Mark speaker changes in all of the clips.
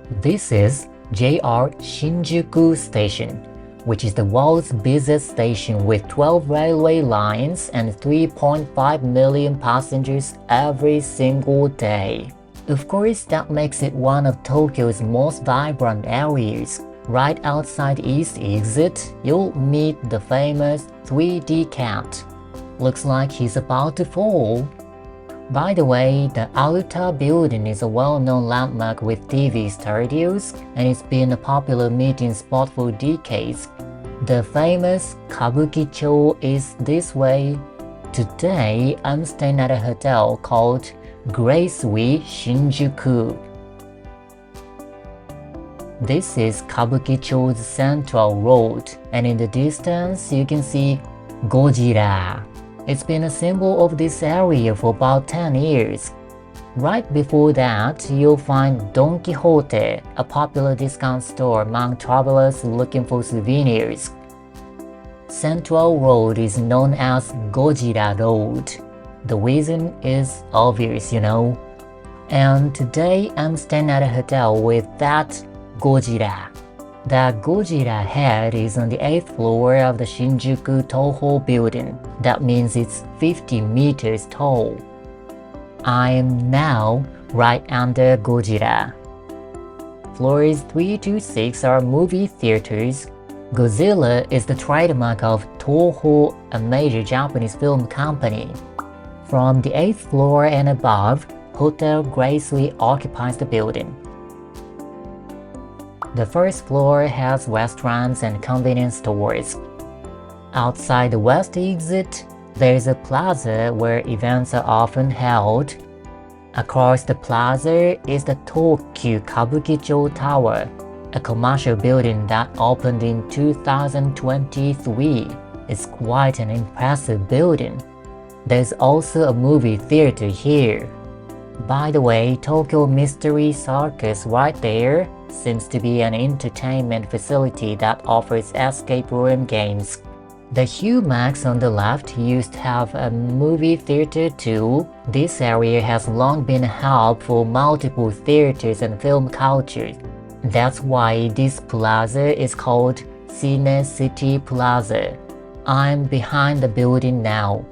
Speaker 1: This is JR Shinjuku Station, which is the world's busiest station with 12 railway lines and 3.5 million passengers every single day. Of course, that makes it one of Tokyo's most vibrant areas. Right outside East Exit, you'll meet the famous 3D cat. Looks like he's about to fall. By the way, the Aruta building is a well-known landmark with TV studios, and it's been a popular meeting spot for decades. The famous Kabukicho is this way. Today, I'm staying at a hotel called GRACERY Shinjuku. This is Kabukicho's central road, and in the distance you can see Godzilla. It's been a symbol of this area for about 10 years. Right before that, you'll find Don Quixote, a popular discount store among travelers looking for souvenirs. Central Road is known as Godzilla Road. The reason is obvious, you know. And today I'm staying at a hotel with that Godzilla. The Godzilla head is on the 8th floor of the Shinjuku Toho building. That means it's 50 meters tall. I am now right under Godzilla. Floors 3 to 6 are movie theaters. Godzilla is the trademark of Toho, a major Japanese film company. From the 8th floor and above, Hotel Gracery occupies the building. The first floor has restaurants and convenience stores. Outside the west exit, there is a plaza where events are often held. Across the plaza is the Shinjuku Kabukicho Tower, a commercial building that opened in 2023. It's quite an impressive building. There's also a movie theater here. By the way, Tokyo Mystery Circus right there seems to be an entertainment facility that offers escape room games. The Humax on the left used to have a movie theater too. This area has long been a hub for multiple theaters and film culture. That's why this plaza is called Cine City Plaza. I'm behind the building now.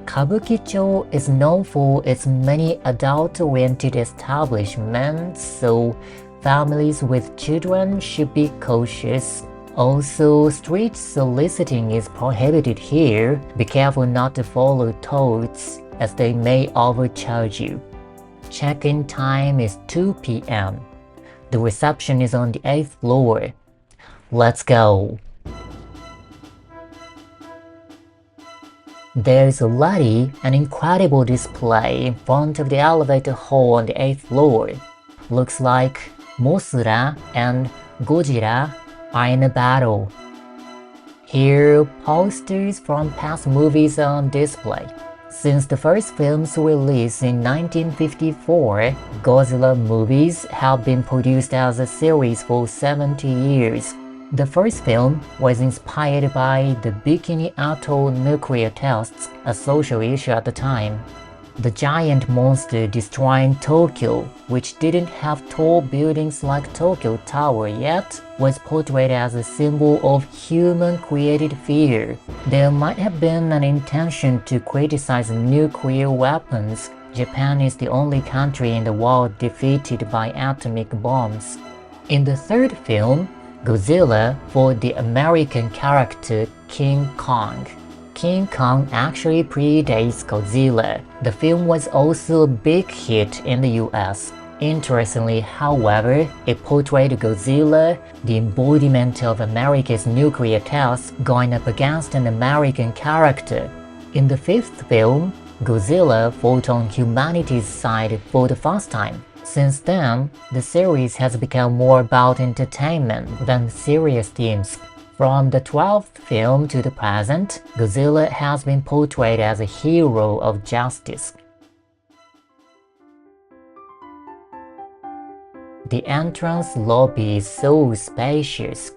Speaker 1: Kabukicho is known for its many adult-oriented establishments, so families with children should be cautious. Also, street soliciting is prohibited here. Be careful not to follow toads, as they may overcharge you. Check-in time is 2 p.m. The reception is on the 8th floor. Let's go! There's already an incredible display in front of the elevator hall on the 8th floor. Looks like Mothra and Godzilla are in a battle. Here, posters from past movies are on display. Since the first film's release in 1954, Godzilla movies have been produced as a series for 70 years. The first film was inspired by the Bikini Atoll nuclear tests, a social issue at the time. The giant monster destroying Tokyo, which didn't have tall buildings like Tokyo Tower yet, was portrayed as a symbol of human-created fear. There might have been an intention to criticize nuclear weapons. Japan is the only country in the world defeated by atomic bombs. In the third film, Godzilla fought the American character King Kong. King Kong actually predates Godzilla. The film was also a big hit in the US. Interestingly, however, it portrayed Godzilla, the embodiment of America's nuclear tests, going up against an American character. In the fifth film, Godzilla fought on humanity's side for the first time. Since then, the series has become more about entertainment than serious themes. From the 12th film to the present, Godzilla has been portrayed as a hero of justice. The entrance lobby is so spacious.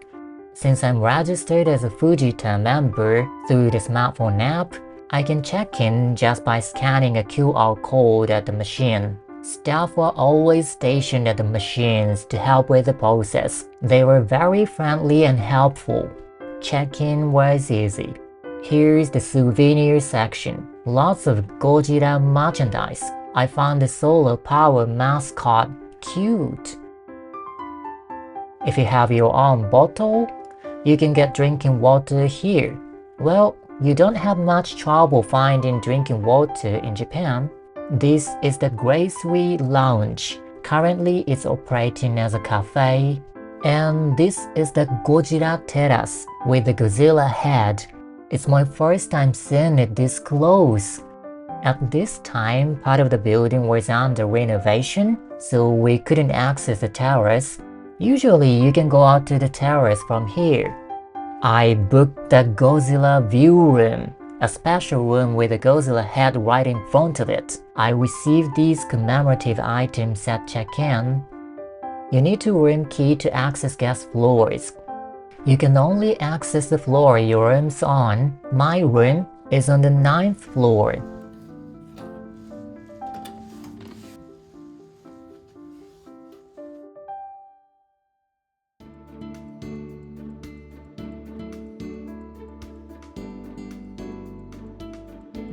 Speaker 1: Since I'm registered as a Fujita member through the smartphone app, I can check in just by scanning a QR code at the machine. Staff were always stationed at the machines to help with the process. They were very friendly and helpful. Check-in was easy. Here's the souvenir section. Lots of Godzilla merchandise. I found the solar power mascot cute. If you have your own bottle, you can get drinking water here. Well, you don't have much trouble finding drinking water in Japan. This is the GRACERY Lounge. Currently, it's operating as a cafe. And this is the Godzilla Terrace with the Godzilla head. It's my first time seeing it this close. At this time, part of the building was under renovation, so we couldn't access the terrace. Usually, you can go out to the terrace from here. I booked the Godzilla View Room, a special room with a Godzilla head right in front of it. I received these commemorative items at check-in. You need a room key to access guest floors. You can only access the floor your room's on. My room is on the 9th floor.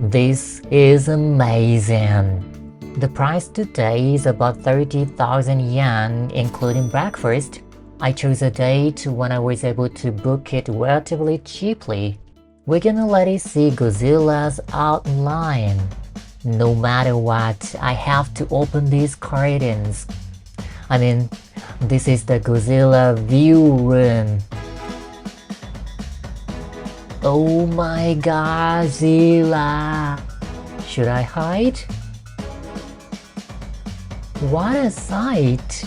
Speaker 1: This is amazing. The price today is about 30,000 yen, including breakfast. I chose a date when I was able to book it relatively cheaply. We're gonna let it see Godzilla's outline. No matter what, I have to open these curtains. This is the Godzilla View Room. Oh my Godzilla! Should I hide? What a sight!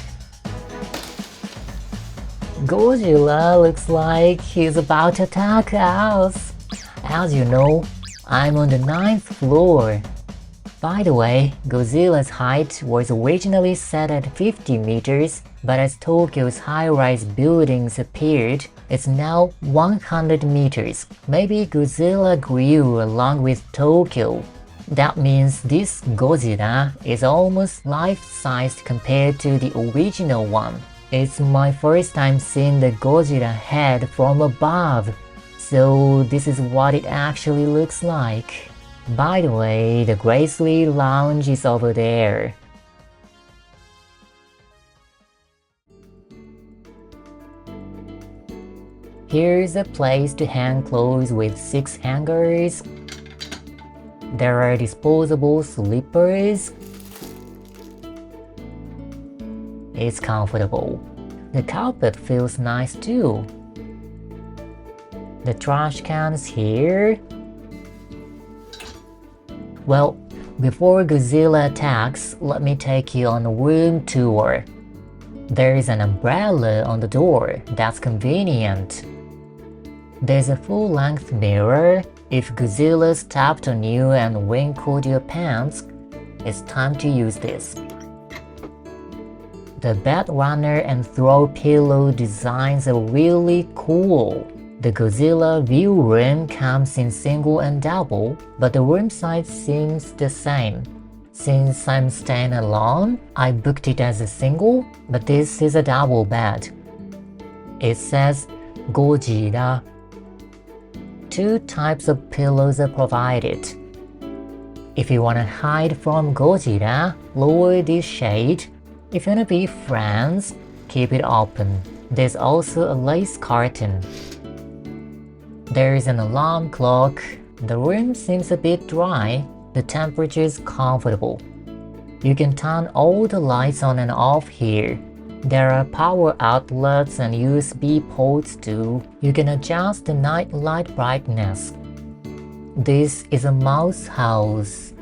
Speaker 1: Godzilla looks like he's about to attack us. As you know, I'm on the 9th floor. By the way, Godzilla's height was originally set at 50 meters, but as Tokyo's high-rise buildings appeared, it's now 100 meters. Maybe Godzilla grew along with Tokyo. That means this Godzilla is almost life-sized compared to the original one. It's my first time seeing the Godzilla head from above, so this is what it actually looks like. By the way, the GRACERY Lounge is over there. Here's a place to hang clothes with 6 hangers. There are disposable slippers. It's comfortable. The carpet feels nice too. The trash can is here. Well, before Godzilla attacks, let me take you on a room tour. There is an umbrella on the door. That's convenient. There's a full-length mirror. If Godzilla stepped on you and wrinkled your pants, it's time to use this. The bed runner and throw pillow designs are really cool. The Godzilla View Room comes in single and double, but the room size seems the same. Since I'm staying alone, I booked it as a single, but this is a double bed. It says Godzilla. 2 types of pillows are provided. If you want to hide from Godzilla, lower this shade. If you want to be friends, keep it open. There's also a lace curtain. There is an alarm clock. The room seems a bit dry. The temperature is comfortable. You can turn all the lights on and off here. There are power outlets and USB ports too. You can adjust the night light brightness. This is a mouse house.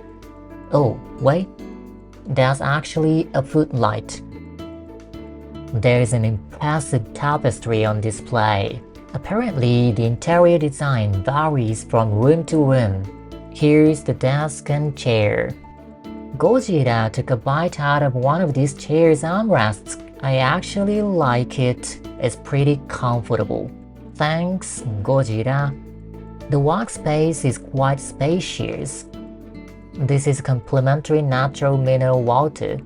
Speaker 1: Oh, wait. There's actually a footlight. There is an impressive tapestry on display. Apparently, the interior design varies from room to room. Here's the desk and chair. Godzilla took a bite out of one of these chairs' armrests. I actually like it. It's pretty comfortable. Thanks, Godzilla. The workspace is quite spacious. This is complimentary natural mineral water.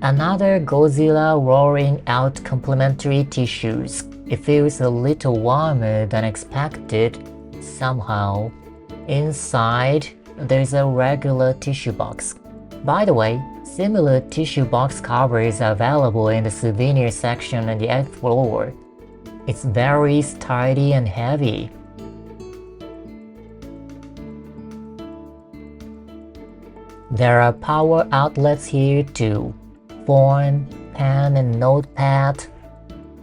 Speaker 1: Another Godzilla roaring out complimentary tissues. It feels a little warmer than expected, somehow. Inside, there's a regular tissue box. By the way, similar tissue box covers are available in the souvenir section on the 8th floor. It's very sturdy and heavy. There are power outlets here too. Phone, pen and notepad.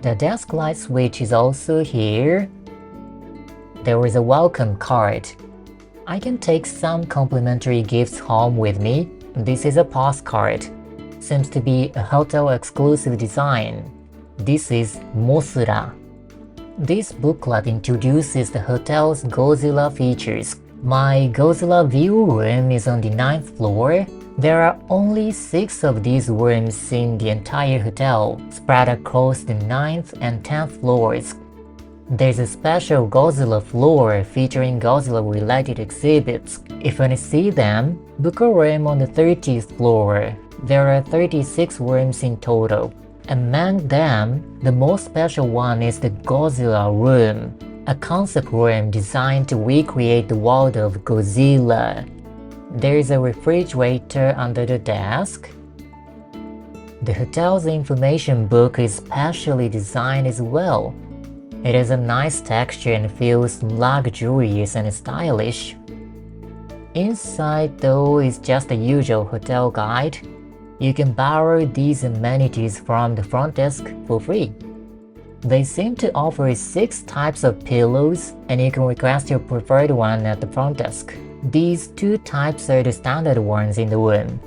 Speaker 1: The desk light switch is also here. There is a welcome card. I can take some complimentary gifts home with me. This is a postcard. Seems to be a hotel exclusive design. This is Mosura. This booklet introduces the hotel's Godzilla features. My Godzilla View Room is on the 9th floor. There are only 6 of these rooms in the entire hotel, spread across the 9th and 10th floors. There's a special Godzilla floor featuring Godzilla-related exhibits. If you want to see them, book a room on the 30th floor. There are 36 rooms in total. Among them, the most special one is the Godzilla Room, a concept room designed to recreate the world of Godzilla. There is a refrigerator under the desk. The hotel's information book is specially designed as well. It has a nice texture and feels luxurious and stylish. Inside, though, is just the usual hotel guide. You can borrow these amenities from the front desk for free. They seem to offer 6 types of pillows, and you can request your preferred one at the front desk. These 2 types are the standard ones in the room.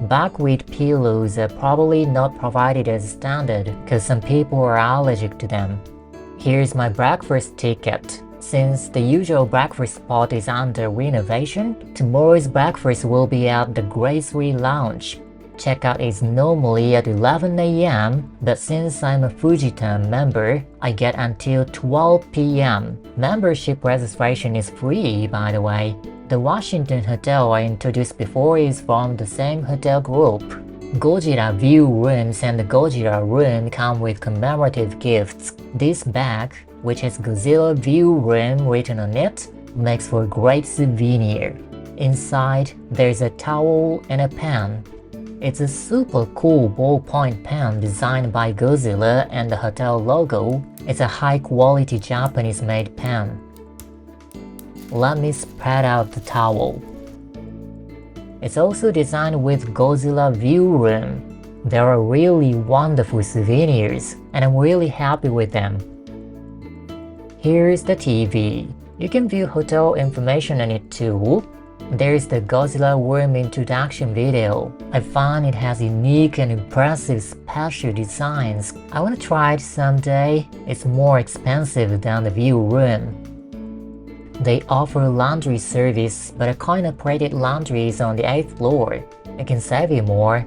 Speaker 1: Buckwheat pillows are probably not provided as standard because some people are allergic to them. Here's my breakfast ticket. Since the usual breakfast spot is under renovation, tomorrow's breakfast will be at the GRACERY Lounge. Checkout is normally at 11 a.m., but since I'm a Fujitan member, I get until 12 p.m. Membership registration is free, by the way. The Washington hotel I introduced before is from the same hotel group. Godzilla View Rooms and the Godzilla Room come with commemorative gifts. This bag, which has Godzilla View Room written on it, makes for a great souvenir. Inside, there's a towel and a pen. It's a super cool ballpoint pen designed by Godzilla and the hotel logo. It's a high-quality Japanese-made pen. Let me spread out the towel. It's also designed with Godzilla View Room. There are really wonderful souvenirs, and I'm really happy with them. Here's the TV. You can view hotel information on it too. There's the Godzilla Room introduction video. I find it has unique and impressive special designs. I want to try it someday. It's more expensive than the View Room. They offer laundry service, but a coin-operated laundry is on the 8th floor. It can save you more.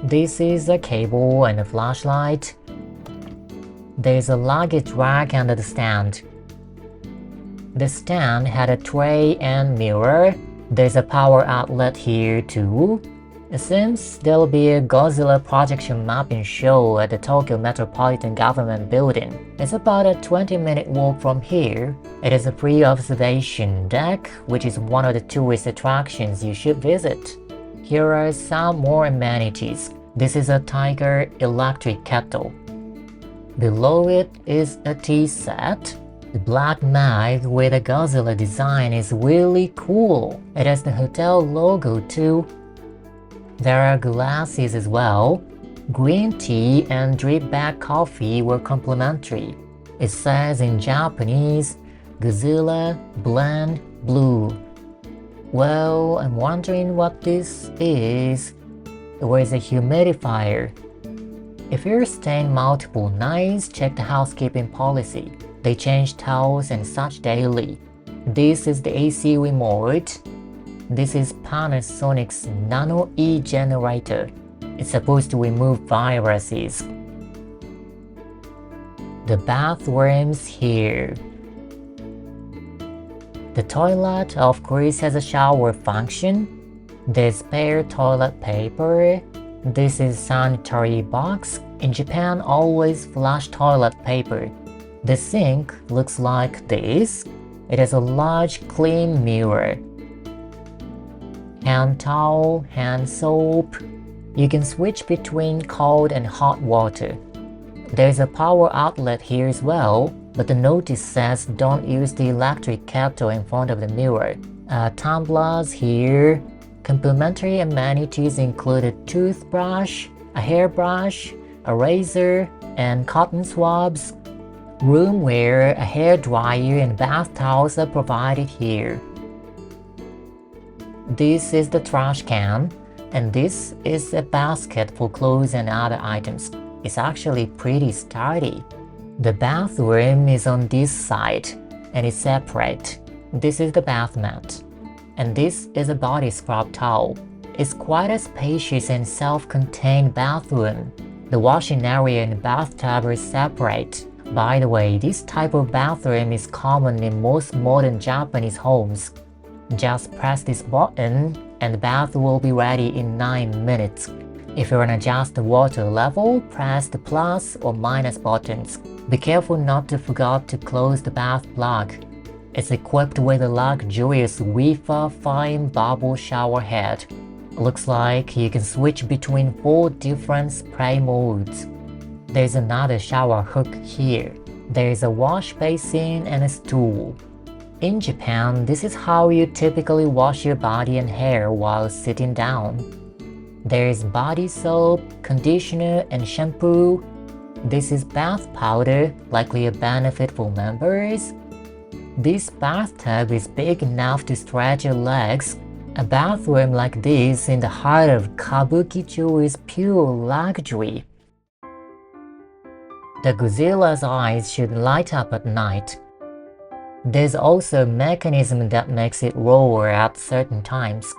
Speaker 1: This is a cable and a flashlight. There's a luggage rack under the stand. The stand had a tray and mirror. There's a power outlet here too. It seems there'll be a Godzilla projection mapping show at the Tokyo Metropolitan Government Building. It's about a 20-minute walk from here. It is a free observation deck, which is one of the tourist attractions you should visit. Here are some more amenities. This is a Tiger electric kettle. Below it is a tea set. The black knife with a Godzilla design is really cool. It has the hotel logo too. There are glasses as well. Green tea and drip bag coffee were complimentary. It says in Japanese, Godzilla Blend Blue. Well, I'm wondering what this is. There is a humidifier. If you're staying multiple nights, check the housekeeping policy. They change towels and such daily. This is the AC remote. This is Panasonic's Nano E generator. It's supposed to remove viruses. The bathrooms here. The toilet, of course, has a shower function. There's spare toilet paper. This is sanitary box. In Japan, always flush toilet paper. The sink looks like this. It has a large clean mirror. Hand towel, hand soap. You can switch between cold and hot water. There's a power outlet here as well, but the notice says don't use the electric kettle in front of the mirror. Tumblers here. Complimentary amenities include a toothbrush, a hairbrush, a razor, and cotton swabs. Room wear, a hair dryer, and bath towels are provided here. This is the trash can, and this is a basket for clothes and other items. It's actually pretty sturdy. The bathroom is on this side, and it's separate. This is the bath mat. And this is a body scrub towel. It's quite a spacious and self-contained bathroom. The washing area and bathtub are separate. By the way, this type of bathroom is common in most modern Japanese homes. Just press this button and the bath will be ready in 9 minutes. If you want to adjust the water level, press the plus or minus buttons. Be careful not to forget to close the bath plug. It's equipped with a luxurious Wi-Fi fine bubble shower head. Looks like you can switch between 4 different spray modes. There's another shower hook here. There's a wash basin and a stool. In Japan, this is how you typically wash your body and hair while sitting down. There's body soap, conditioner, and shampoo. This is bath powder, likely a benefit for members. This bathtub is big enough to stretch your legs. A bathroom like this in the heart of Kabukicho is pure luxury. The Godzilla's eyes should light up at night. There's also a mechanism that makes it roar at certain times.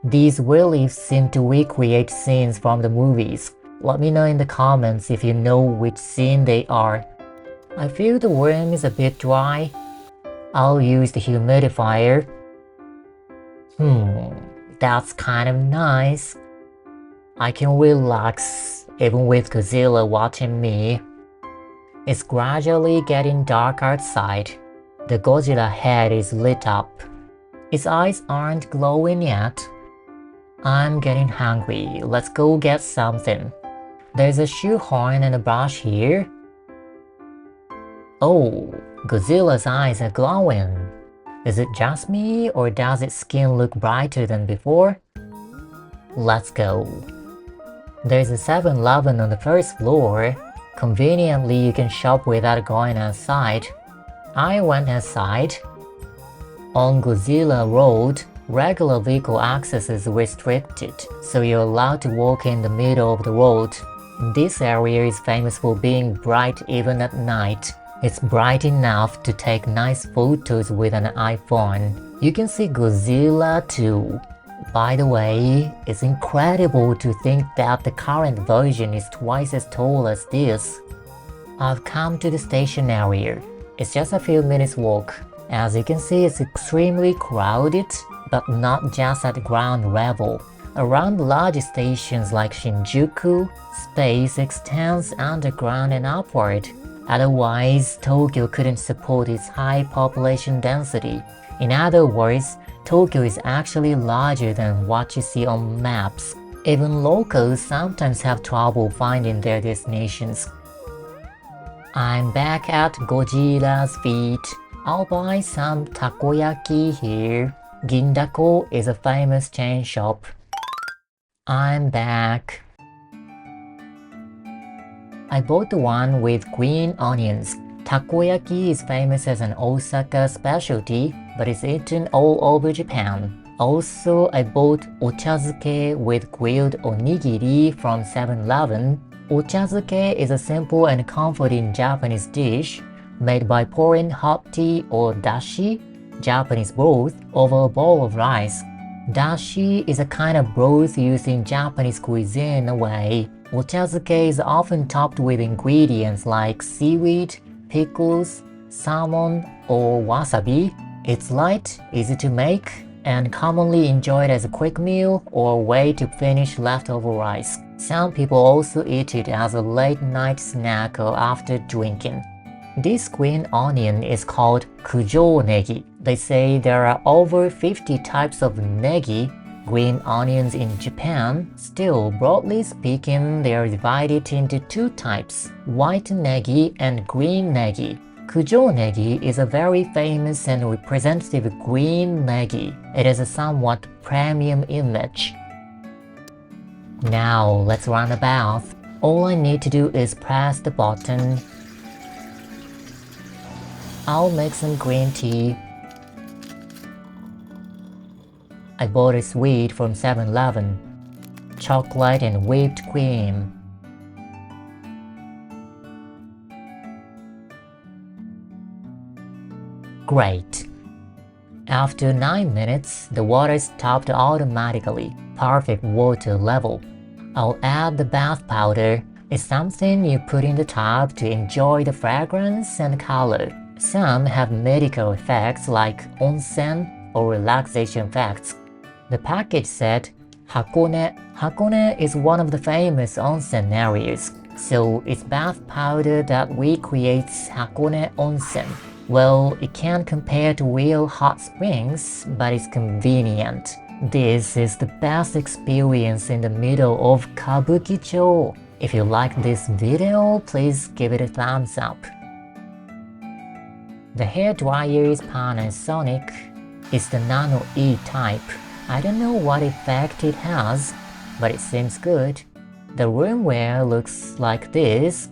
Speaker 1: These reliefs seem to recreate scenes from the movies. Let me know in the comments if you know which scene they are. I feel the room is a bit dry. I'll use the humidifier. That's kind of nice. I can relax even with Godzilla watching me. It's gradually getting dark outside. The Godzilla head is lit up. Its eyes aren't glowing yet. I'm getting hungry. Let's go get something. There's a shoehorn and a brush here. Oh, Godzilla's eyes are glowing. Is it just me, or does its skin look brighter than before? Let's go. There's a 7-Eleven on the first floor. Conveniently, you can shop without going outside. I went outside. On Godzilla Road, regular vehicle access is restricted, so you're allowed to walk in the middle of the road. This area is famous for being bright even at night. It's bright enough to take nice photos with an iPhone. You can see Godzilla too. By the way, it's incredible to think that the current version is twice as tall as this. I've come to the station area. It's just a few minutes walk. As you can see, it's extremely crowded, but not just at ground level. Around large stations like Shinjuku, space extends underground and upward. Otherwise, Tokyo couldn't support its high population density. In other words, Tokyo is actually larger than what you see on maps. Even locals sometimes have trouble finding their destinations. I'm back at Godzilla's feet. I'll buy some takoyaki here. Gindako is a famous chain shop. I'm back. I bought the one with green onions. Takoyaki is famous as an Osaka specialty, but it's eaten all over Japan. Also, I bought ochazuke with grilled onigiri from 7-Eleven. Ochazuke is a simple and comforting Japanese dish made by pouring hot tea or dashi, Japanese broth, over a bowl of rice. Dashi is a kind of broth used in Japanese cuisine in a way. Ochazuke is often topped with ingredients like seaweed, pickles, salmon, or wasabi. It's light, easy to make, and commonly enjoyed as a quick meal or a way to finish leftover rice. Some people also eat it as a late-night snack or after drinking. This green onion is called kujo negi. They say there are over 50 types of negi, green onions in Japan. Still, broadly speaking, they are divided into two types, white negi and green negi. Kujo negi is a very famous and representative green negi. It has a somewhat premium image. Now let's run a bath. All I need to do is press the button. I'll make some green tea. I bought a sweet from 7-Eleven. Chocolate and whipped cream. Great. After 9 minutes, the water stopped automatically. Perfect water level. I'll add the bath powder. It's something you put in the tub to enjoy the fragrance and color. Some have medical effects like onsen or relaxation effects. The package said Hakone. Hakone is one of the famous onsen areas, so it's bath powder that recreates Hakone onsen. Well, it can't compare to real hot springs, but it's convenient. This is the best experience in the middle of Kabukicho. If you like this video, please give it a thumbs up. The hairdryer is Panasonic. It's the Nano E type. I don't know what effect it has, but it seems good. The roomware looks like this.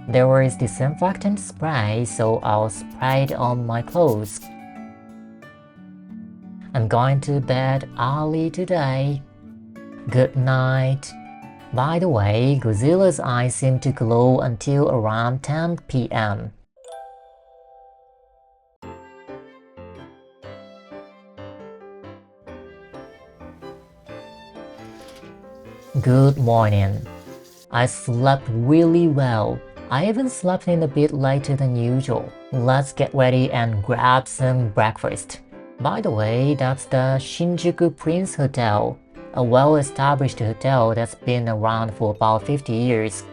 Speaker 1: There is disinfectant spray, so I'll spray it on my clothes. I'm going to bed early today. Good night. By the way, Godzilla's eyes seem to glow until around 10 p.m. Good morning. I slept really well. I even slept in a bit later than usual. Let's get ready and grab some breakfast. By the way, that's the Shinjuku Prince Hotel, a well-established hotel that's been around for about 50 years.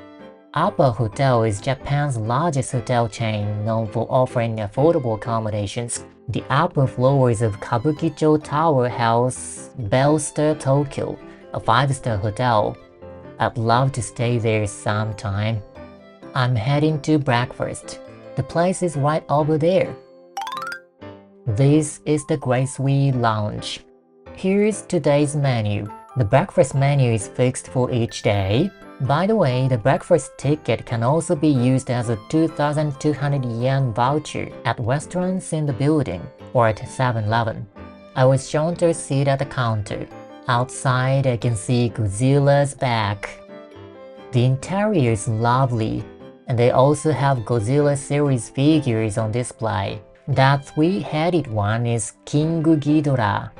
Speaker 1: Appa Hotel is Japan's largest hotel chain, known for offering affordable accommodations. The upper floors of Kabukicho Tower house Bellstar Tokyo, a 5-star hotel. I'd love to stay there sometime. I'm heading to breakfast. The place is right over there. This is the GRACERY Lounge. Here's today's menu. The breakfast menu is fixed for each day. By the way, the breakfast ticket can also be used as a 2,200 yen voucher at restaurants in the building or at 7-Eleven. I was shown to a seat at the counter. Outside, I can see Godzilla's back. The interior is lovely, and they also have Godzilla series figures on display. That 3-headed one is King Ghidorah.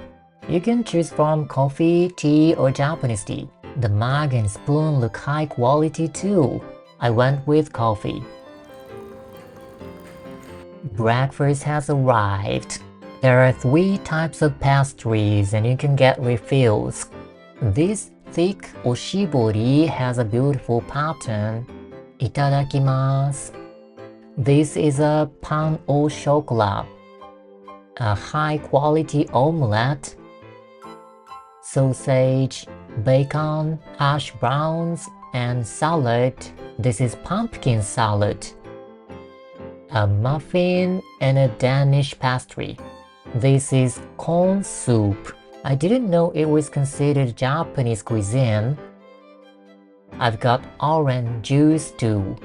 Speaker 1: You can choose from coffee, tea, or Japanese tea. The mug and spoon look high quality too. I went with coffee. Breakfast has arrived. There are 3 types of pastries and you can get refills. This thick oshibori has a beautiful pattern. Itadakimasu. This is a pain au chocolat, a high-quality omelette, sausage, bacon, hash browns, and salad. This is pumpkin salad, a muffin, and a Danish pastry. This is corn soup. I didn't know it was considered Japanese cuisine. I've got orange juice too.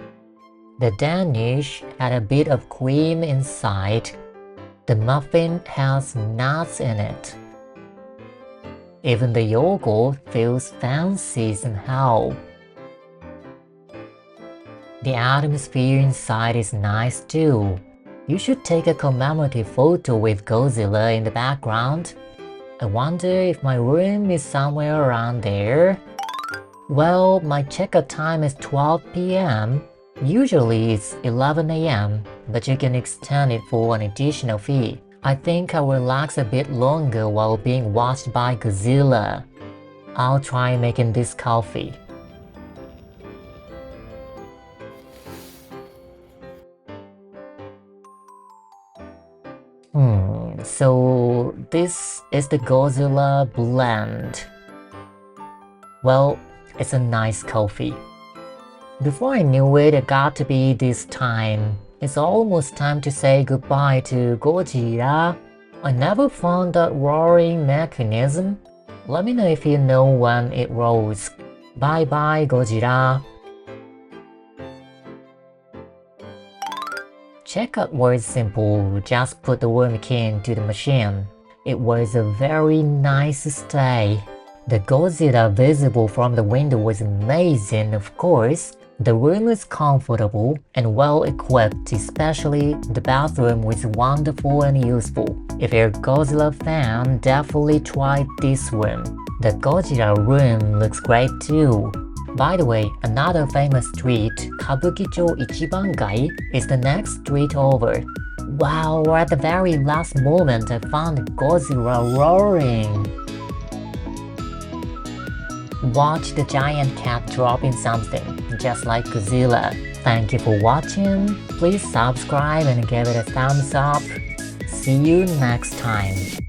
Speaker 1: The Danish had a bit of cream inside. The muffin has nuts in it. Even the yogurt feels fancy somehow. The atmosphere inside is nice too. You should take a commemorative photo with Godzilla in the background. I wonder if my room is somewhere around there. Well, my checkout time is 12 p.m. Usually it's 11 a.m., but you can extend it for an additional fee. I think I'll relax a bit longer while being watched by Godzilla. I'll try making this coffee. So this is the Godzilla blend. Well, it's a nice coffee. Before I knew it, it got to be this time. It's almost time to say goodbye to Godzilla. I never found that roaring mechanism. Let me know if you know when it roars. Bye bye, Godzilla. Checkout was simple, just put the worm key into the machine. It was a very nice stay. The Godzilla visible from the window was amazing, of course. The room was comfortable and well equipped, especially the bathroom was wonderful and useful. If you're a Godzilla fan, definitely try this room. The Godzilla room looks great too. By the way, another famous street, Kabukicho Ichibangai, is the next street over. Wow, at the very last moment I found Godzilla roaring. Watch the giant cat dropping something, just like Godzilla. Thank you for watching. Please subscribe and give it a thumbs up. See you next time.